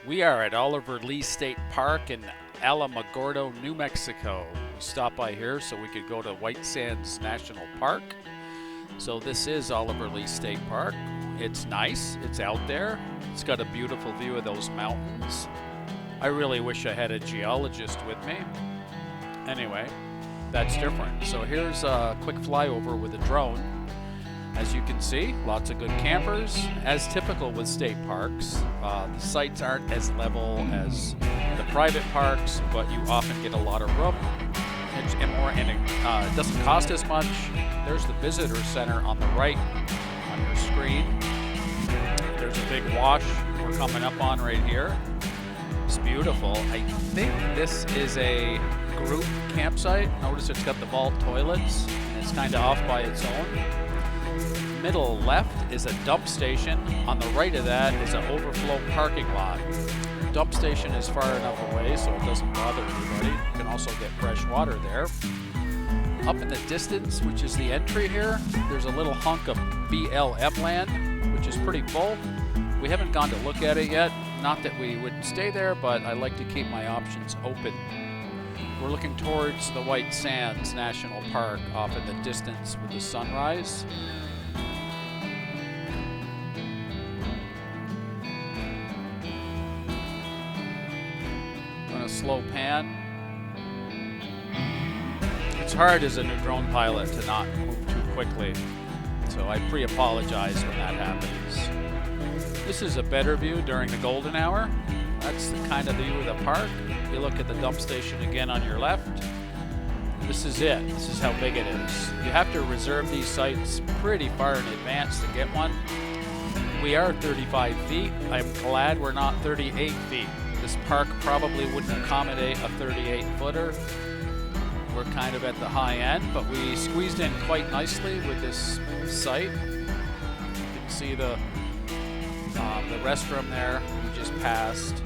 We are at Oliver Lee State Park in Alamogordo, New Mexico. We stopped by here so we could go to White Sands National Park. So this is Oliver Lee State Park. It's nice, it's out there, it's got a beautiful view of those mountains. I really wish I had a geologist with me. Anyway, that's different. So here's a quick flyover with a drone. As you can see, lots of good campers. As typical with state parks, the sites aren't as level as the private parks, but you often get a lot of room. It doesn't cost as much. There's the visitor center on the right on your screen. There's a big wash we're coming up on right here. It's beautiful. I think this is a group campsite. Notice it's got the vault toilets, and it's kind of off by its own. Middle left is a dump station. On the right of that is an overflow parking lot. Dump station is far enough away so it doesn't bother anybody. You can also get fresh water there. Up in the distance, which is the entry here, there's a little hunk of BLM land, which is pretty full. We haven't gone to look at it yet. Not that we wouldn't stay there, but I like to keep my options open. We're looking towards the White Sands National Park off in the distance with the sunrise. Going to slow pan. It's hard as a new drone pilot to not move too quickly, so I pre-apologize when that happens. This is a better view during the golden hour. That's the kind of view of the park. You look at the dump station again on your left. This is it. This is how big it is. You have to reserve these sites pretty far in advance to get one. We are 35 feet. I'm glad we're not 38 feet. This park probably wouldn't accommodate a 38-footer. We're kind of at the high end, but we squeezed in quite nicely with this site. You can see the restroom there we just passed.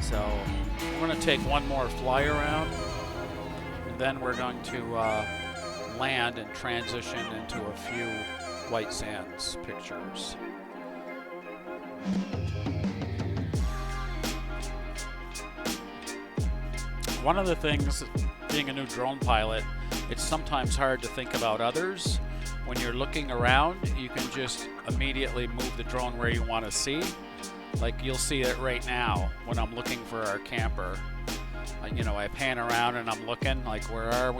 So we're going to take one more fly around, and then we're going to land and transition into a few White Sands pictures. One of the things, being a new drone pilot, it's sometimes hard to think about others. When you're looking around, you can just immediately move the drone where you want to see. Like you'll see it right now when I'm looking for our camper. I pan around and I'm looking, like, where are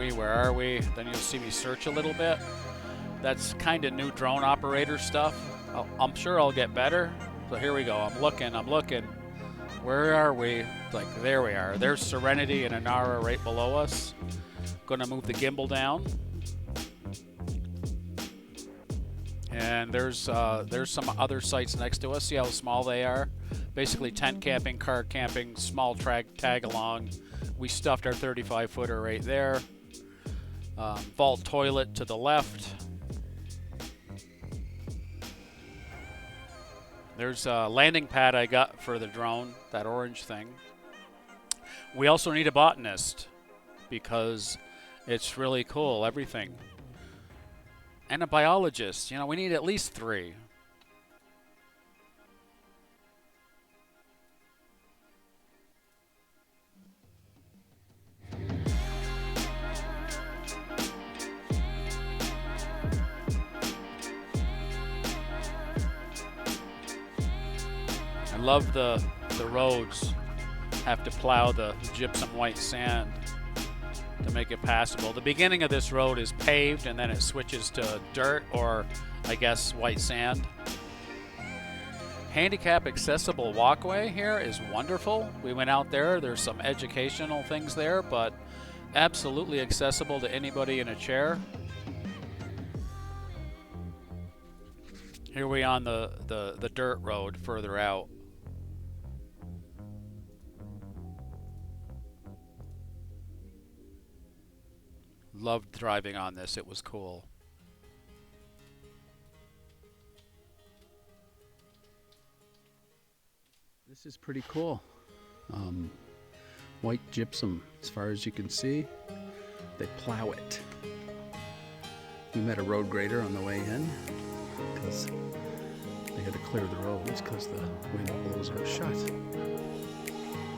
we? Then you'll see me search a little bit. That's kind of new drone operator stuff. I'm sure I'll get better. So here we go. I'm looking. Where are we? Like, there we are. There's Serenity and Inara right below us. Gonna move the gimbal down. And there's some other sites next to us. See how small they are? Basically tent camping, car camping, small tag along. We stuffed our 35-footer right there. Vault toilet to the left. There's a landing pad I got for the drone, that orange thing. We also need a botanist because it's really cool, everything. And a biologist. We need at least 3. I love the roads. Have to plow the gypsum white sand to make it passable. The beginning of this road is paved and then it switches to dirt, or I guess white sand. Handicap accessible walkway here is wonderful. We went out there. There's some educational things there, but absolutely accessible to anybody in a chair. Here we on the dirt road further out. Loved driving on this. It was cool. This is pretty cool. White gypsum, as far as you can see. They plow it. We met a road grader on the way in because They got to clear the roads because the wind blows them shut.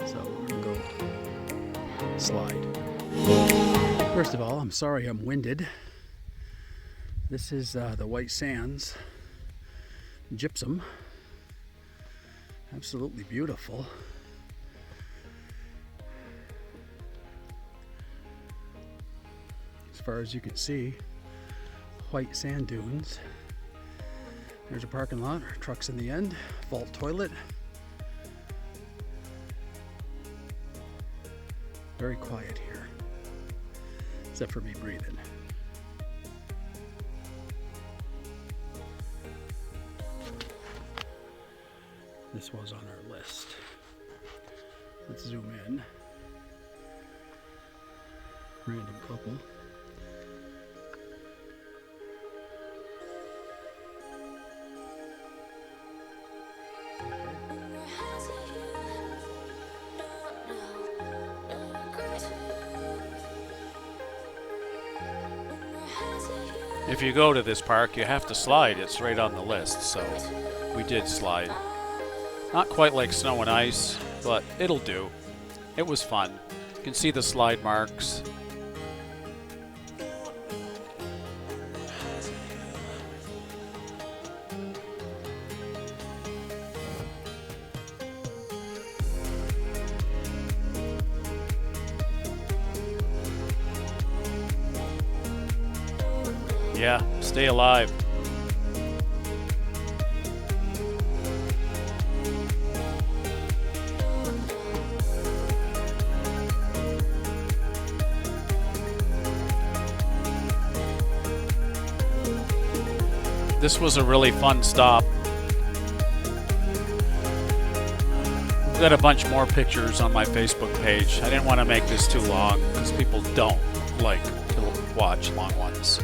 So we're going to go slide. First of all, I'm sorry I'm winded. This is the White Sands gypsum. Absolutely beautiful. As far as you can see, white sand dunes. There's a parking lot, trucks in the end, vault toilet. Very quiet here, except for me breathing. This was on our list. Let's zoom in. Random couple. If you go to this park, you have to slide. It's right on the list, so we did slide. Not quite like snow and ice, but it'll do. It was fun. You can see the slide marks. Yeah, stay alive. This was a really fun stop. I've got a bunch more pictures on my Facebook page. I didn't want to make this too long because people don't like to watch long ones.